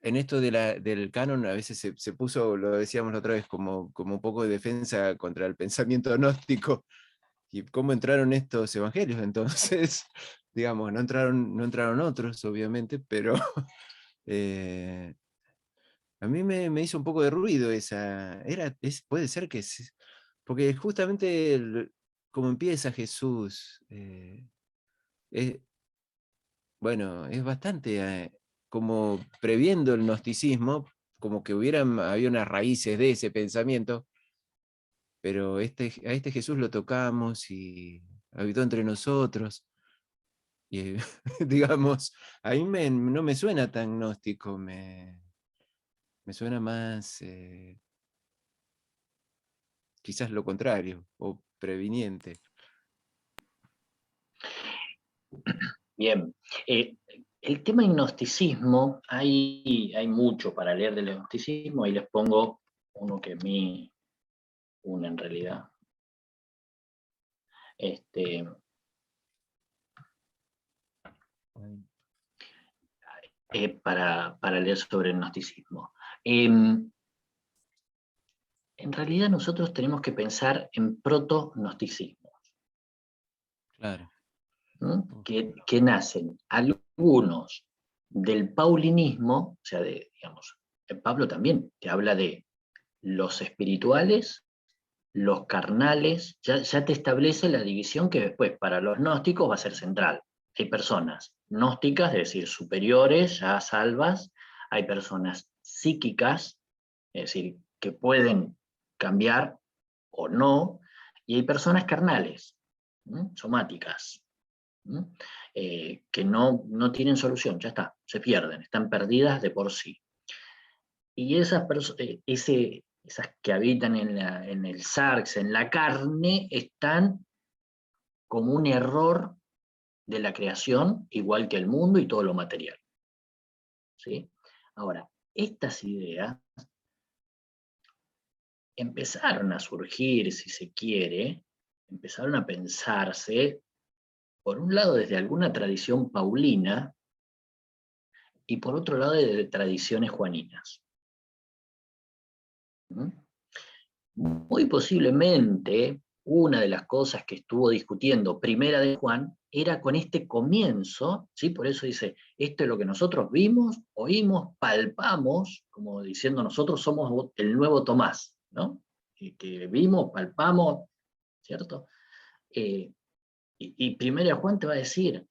en esto del canon, a veces se puso, lo decíamos la otra vez, como un poco de defensa contra el pensamiento gnóstico. ¿Y cómo entraron estos evangelios? Entonces, digamos, no entraron otros, obviamente, pero a mí me hizo un poco de ruido esa. Puede ser que porque justamente como empieza Jesús, bueno, es bastante como previendo el gnosticismo, como que había unas raíces de ese pensamiento, pero a este Jesús lo tocamos y habitó entre nosotros. Y digamos, ahí no me suena tan gnóstico, me suena más quizás lo contrario, o previniente. Bien. El tema gnosticismo, hay mucho para leer del gnosticismo, ahí les pongo uno que a mí une en realidad. Para leer sobre el gnosticismo. En realidad nosotros tenemos que pensar en proto-gnosticismo. Claro. Que nacen algunos del paulinismo, o sea, digamos, Pablo también te habla de los espirituales, los carnales, ya te establece la división que después para los gnósticos va a ser central. Hay personas gnósticas, es decir, superiores, ya salvas, hay personas psíquicas, es decir, que pueden cambiar o no, y hay personas carnales, somáticas, que no tienen solución, ya está, se pierden, están perdidas de por sí. Y esas que habitan en el sarx, en la carne, están como un error de la creación, igual que el mundo y todo lo material. ¿Sí? Ahora, estas ideas empezaron a surgir, si se quiere, empezaron a pensarse, por un lado desde alguna tradición paulina, y por otro lado de tradiciones juaninas. Muy posiblemente una de las cosas que estuvo discutiendo Primera de Juan era con este comienzo, ¿sí? Por eso dice, esto es lo que nosotros vimos, oímos, palpamos, como diciendo nosotros somos el nuevo Tomás, ¿no? Que vimos, palpamos, ¿cierto? Y Primera de Juan te va a decir,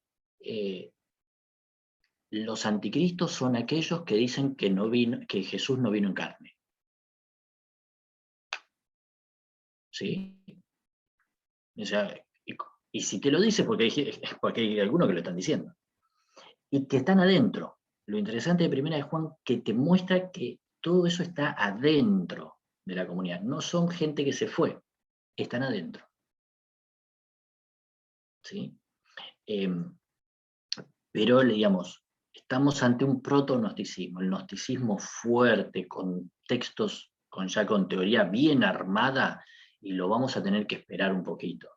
los anticristos son aquellos que dicen que Jesús no vino en carne. ¿Sí? O sea, y si te lo dice porque hay algunos que lo están diciendo. Y que están adentro. Lo interesante de Primera de Juan que te muestra que todo eso está adentro de la comunidad. No son gente que se fue, están adentro. ¿Sí? Pero, digamos, estamos ante un proto-gnosticismo, el gnosticismo fuerte, con textos, ya con teoría bien armada, y lo vamos a tener que esperar un poquito.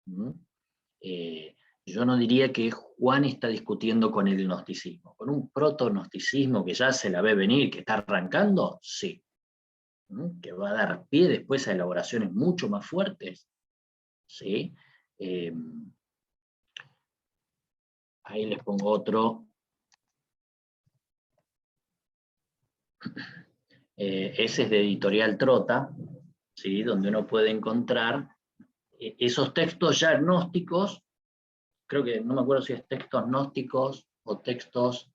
Yo no diría que Juan está discutiendo con el gnosticismo, con un proto-gnosticismo que ya se la ve venir, que está arrancando, sí. Que va a dar pie después a elaboraciones mucho más fuertes, ¿sí? Ahí les pongo otro. Ese es de Editorial Trota, ¿sí? Donde uno puede encontrar esos textos ya gnósticos, creo que no me acuerdo si es textos gnósticos o textos,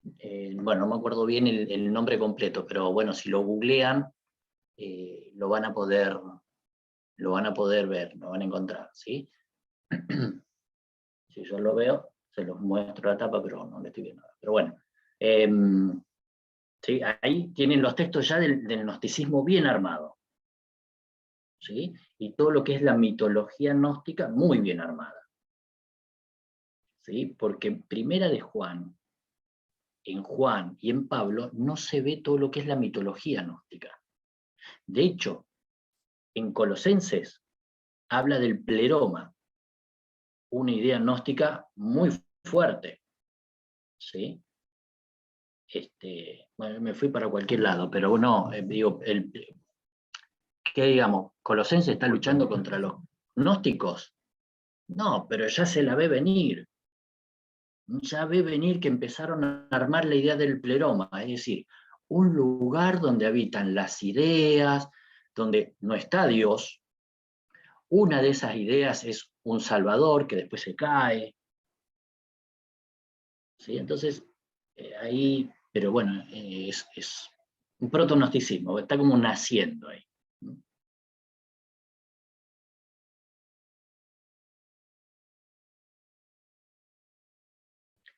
bueno, no me acuerdo bien el nombre completo, pero bueno, si lo googlean, lo van a poder ver, lo van a encontrar, ¿sí? Si yo lo veo, se los muestro la tapa, pero no le estoy viendo nada. Pero bueno, ¿sí? Ahí tienen los textos ya del gnosticismo bien armado, ¿sí? Y todo lo que es la mitología gnóstica muy bien armada, ¿sí? Porque en Primera de Juan, en Juan y en Pablo no se ve todo lo que es la mitología gnóstica. De hecho, en Colosenses habla del pleroma, una idea gnóstica muy fuerte, ¿sí? Bueno, me fui para cualquier lado, pero no, digo, ¿qué digamos? ¿Colosenses está luchando contra los gnósticos? No, pero ya se la ve venir. Ya ve venir que empezaron a armar la idea del pleroma, es decir, un lugar donde habitan las ideas, donde no está Dios. Una de esas ideas es un Salvador que después se cae. ¿Sí? Entonces, ahí, pero bueno, es un proto-gnosticismo, está como naciendo ahí.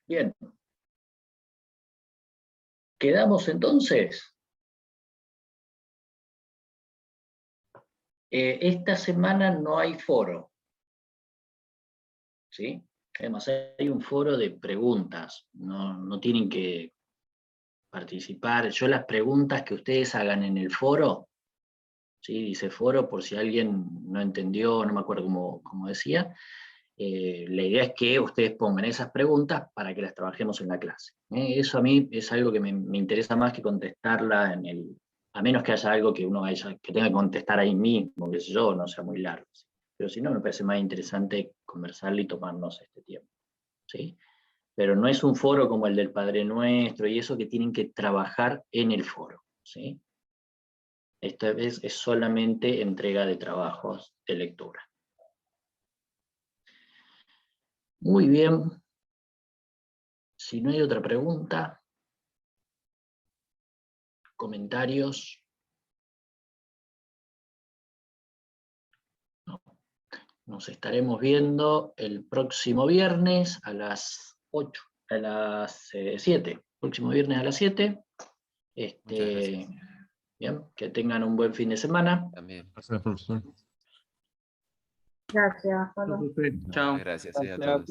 Bien. ¿Quedamos entonces? Esta semana no hay foro, ¿sí? Además hay un foro de preguntas, no tienen que participar. Yo las preguntas que ustedes hagan en el foro, ¿sí? Dice foro por si alguien no entendió, no me acuerdo cómo decía. La idea es que ustedes pongan esas preguntas para que las trabajemos en la clase. Eso a mí es algo que me interesa más que contestarla a menos que haya algo que uno que tenga que contestar ahí mismo, qué sé yo, no sea muy largo. ¿Sí? Pero si no, me parece más interesante conversarle y tomarnos este tiempo. ¿Sí? Pero no es un foro como el del Padre Nuestro y eso que tienen que trabajar en el foro. ¿Sí? Esta vez es solamente entrega de trabajos de lectura. Muy bien. Si no hay otra pregunta, comentarios. No. Nos estaremos viendo el próximo viernes a las 8, a las 7. Próximo viernes a las 7. Bien, que tengan un buen fin de semana. También. Gracias, profesor. Gracias. Hasta luego. Chao. Gracias a todos.